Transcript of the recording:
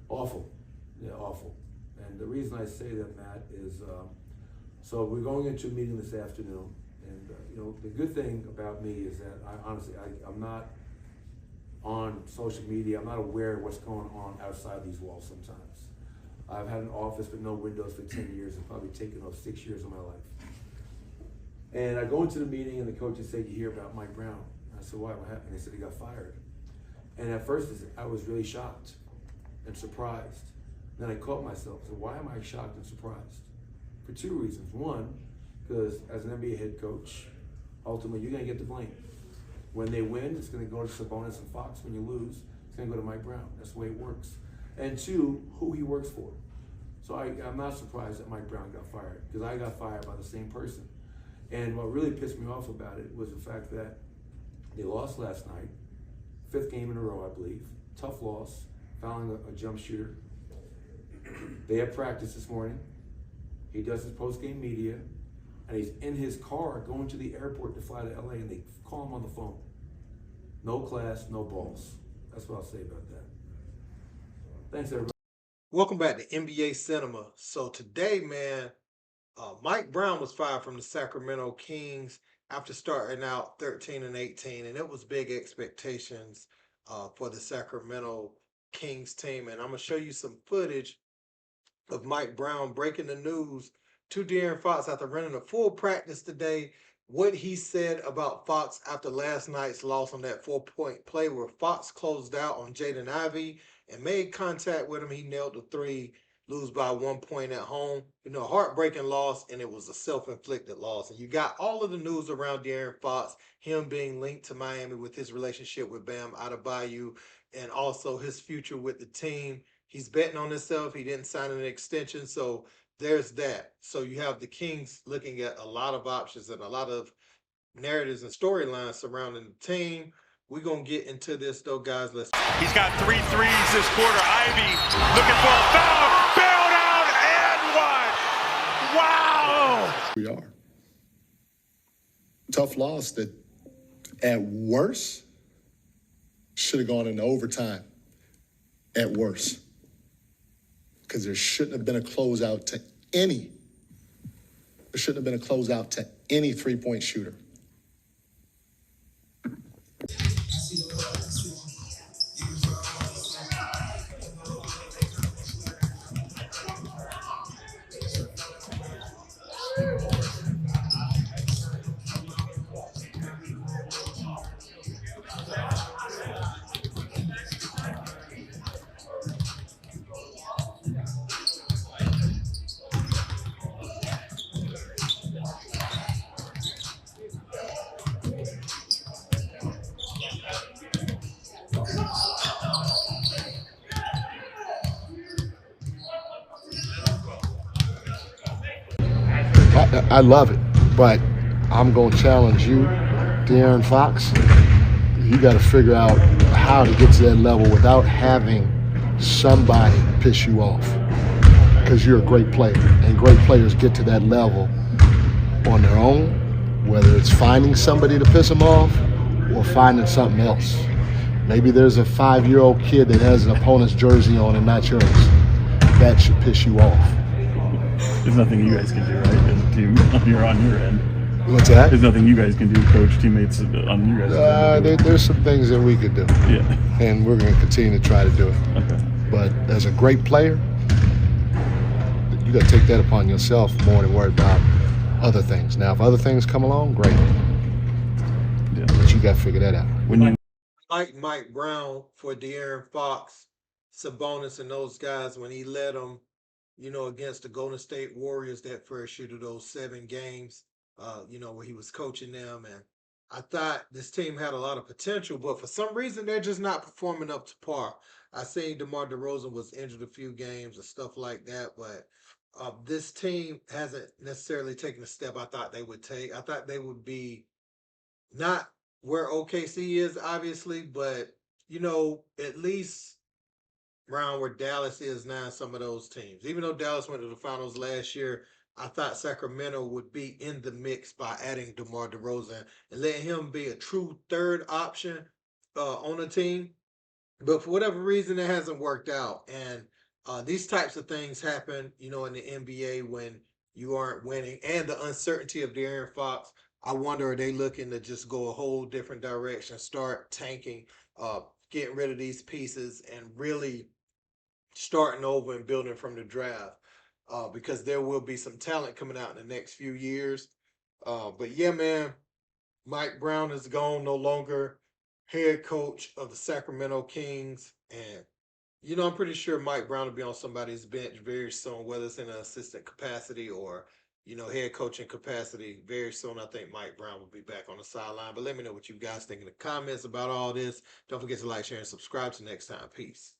Awful. Yeah, awful. And the reason I say that, Matt, is so we're going into a meeting this afternoon. And, the good thing about me is that I'm not on social media. I'm not aware of what's going on outside these walls sometimes. I've had an office with no windows for 10 years and probably taken off 6 years of my life. And I go into the meeting and the coaches say, "You hear about Mike Brown?" I said, "Why? What happened?" They said he got fired. And at first I was really shocked and surprised. Then I caught myself. So why am I shocked and surprised? For two reasons. One, because as an NBA head coach, ultimately you're going to get the blame. When they win, it's going to go to Sabonis and Fox. When you lose, it's going to go to Mike Brown. That's the way it works. And two, who he works for. So I'm not surprised that Mike Brown got fired, because I got fired by the same person. And what really pissed me off about it was the fact that they lost last night, 5th game in a row, I believe. Tough loss, fouling a jump shooter. They had practice this morning. He does his post-game media, and he's in his car going to the airport to fly to LA, and they call him on the phone. No class, no balls. That's what I'll say about that. Thanks, everybody. Welcome back to NBA Cinema. So today, man, Mike Brown was fired from the Sacramento Kings after starting out 13-18, and it was big expectations for the Sacramento Kings team. And I'm going to show you some footage of Mike Brown breaking the news to DeAaron Fox after running a full practice today. What he said about Fox after last night's loss on that 4-point play where Fox closed out on Jaden Ivey and made contact with him. He nailed the three, lose by 1 point at home. Heartbreaking loss, and it was a self-inflicted loss. And you got all of the news around De'Aaron Fox, him being linked to Miami with his relationship with Bam Adebayo, and also his future with the team. He's betting on himself. He didn't sign an extension, so there's that. So you have the Kings looking at a lot of options and a lot of narratives and storylines surrounding the team. We're going to get into this, though, guys. He's got 3 threes this quarter. Ivy looking for a foul. Bailed out and one. Wow. We are. Tough loss that, at worst, should have gone into overtime. At worst. Because there shouldn't have been a closeout to any. There shouldn't have been a closeout to any three-point shooter. I love it, but I'm going to challenge you, DeAaron Fox. You got to figure out how to get to that level without having somebody piss you off, because you're a great player, and great players get to that level on their own, whether it's finding somebody to piss them off or finding something else. Maybe there's a 5-year-old kid that has an opponent's jersey on and not yours. That should piss you off. There's nothing you guys can do, right? As you're on your end. What's that? There's nothing you guys can do, coach, teammates on your guys' There's some things that we could do. Yeah. And we're going to continue to try to do it. Okay. But as a great player, you got to take that upon yourself more than worry about other things. Now, if other things come along, great. Yeah. But you got to figure that out. When you Like Mike Brown for De'Aaron Fox, Sabonis, and those guys when he led them, against the Golden State Warriors that first year of those 7 games, where he was coaching them. And I thought this team had a lot of potential, but for some reason, they're just not performing up to par. I seen DeMar DeRozan was injured a few games and stuff like that, but this team hasn't necessarily taken a step I thought they would take. I thought they would be not where OKC is, obviously, but, at least around where Dallas is now, some of those teams. Even though Dallas went to the finals last year, I thought Sacramento would be in the mix by adding DeMar DeRozan and letting him be a true third option on a team. But for whatever reason, it hasn't worked out. And These types of things happen, you know, in the NBA when you aren't winning, and the uncertainty of De'Aaron Fox. I wonder, are they looking to just go a whole different direction, start tanking, getting rid of these pieces, and really starting over and building from the draft? Because there will be some talent coming out in the next few years. But yeah, man, Mike Brown is gone, no longer head coach of the Sacramento Kings. And, you know, I'm pretty sure Mike Brown will be on somebody's bench very soon, whether it's in an assistant capacity or, you know, head coaching capacity. Very soon, I think Mike Brown will be back on the sideline. But let me know what you guys think in the comments about all this. Don't forget to like, share, and subscribe. Till next time. Peace.